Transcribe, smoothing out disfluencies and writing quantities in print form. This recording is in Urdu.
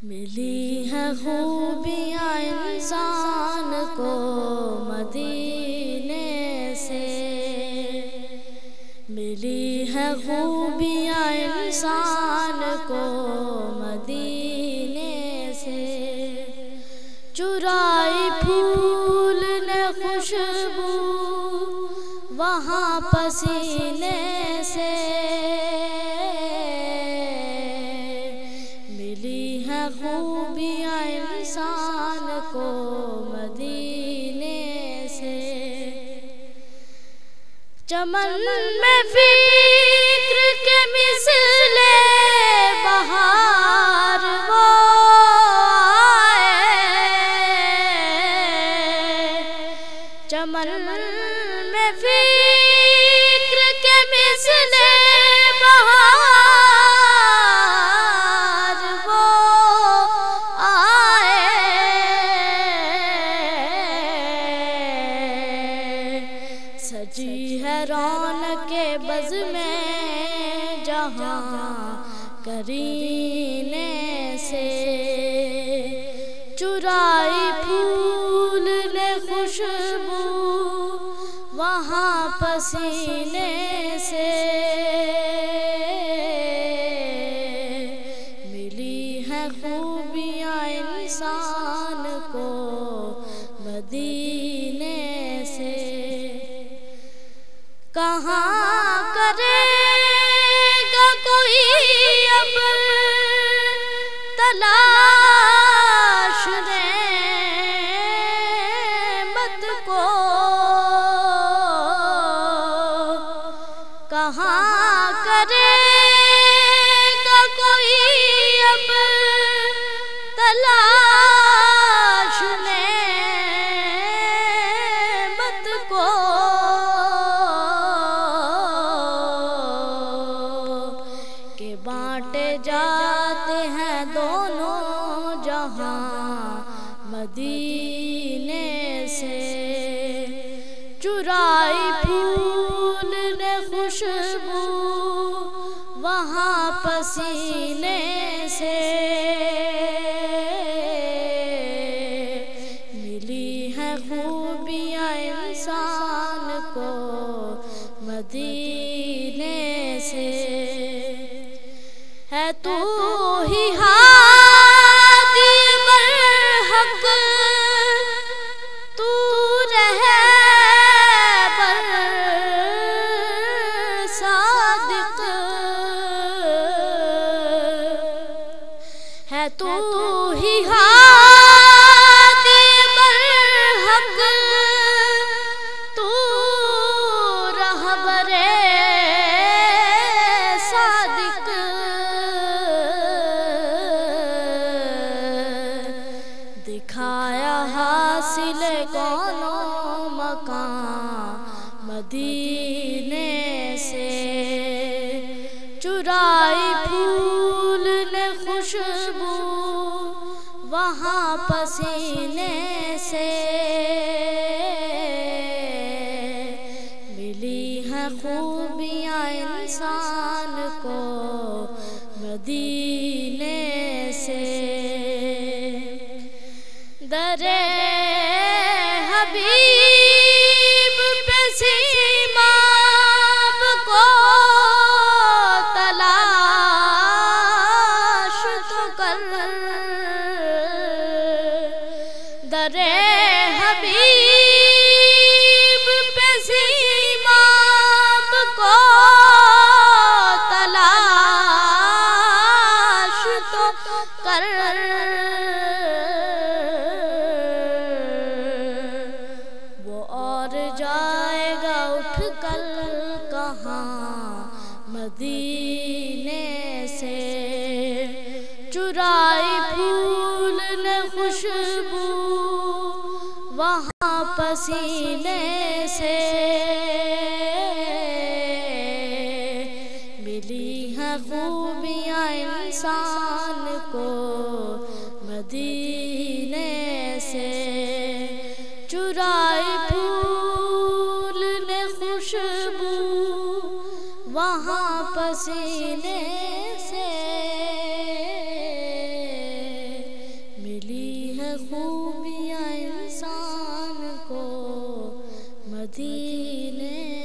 ملی ہے خوبیاں انسان کو مدینے سے، ملی ہے خوبیاں انسان کو مدینے سے، چرائی پھول نے خوشبو وہاں پسینے سے، ملی ہے خوبیاں انسان کو مدینے سے، چمن میں فکر کے مثل بہار وہ آئے، چمن میں فکر کے مثل بہار وہ آئے، سجی ہے رونق کے بز میں جہاں کرینے سے، چرائی پھول نے خوشبو وہاں پسینے سے، ملی ہے خوبیاں انسان کو مدینے سے، کہاں کرے گا کوئی اب تلاش نعمت کو، کہاں کرے گا کوئی اب تلاش نعمت کو، کہ بانٹے جاتے ہیں دونوں جہاں مدینے سے، چرائی پھول نے خوشبو وہاں پسینے سے، ملی ہے خوبیاں انسان کو مدینے سے، ہے تو ہی ہادی برحق تو رہبر صادق، ہے تو ہی ہادی برحق تو رہبر صادق، دکھایا حاصل کونوں مکان مدینے سے، چرائی پھول نے خوشبو وہاں پسینے سے، ملی ہے خوبیاں انسان کو مدینے سے، درے حبیب پہ سیماب کو تلاش تو کر، درے حبیب پہ سیماب کو تلاش تو کر، جائے گا اٹھ کر کہاں مدینے سے، چرائی پھول نے خوشبو وہاں پسینے سے، ملی ہے خوبیاں انسان کو مدینے سے، چرائی پھول نے خوشبو وہاں پسینے سے۔ ہیں خوبیاں انسان کو مدینے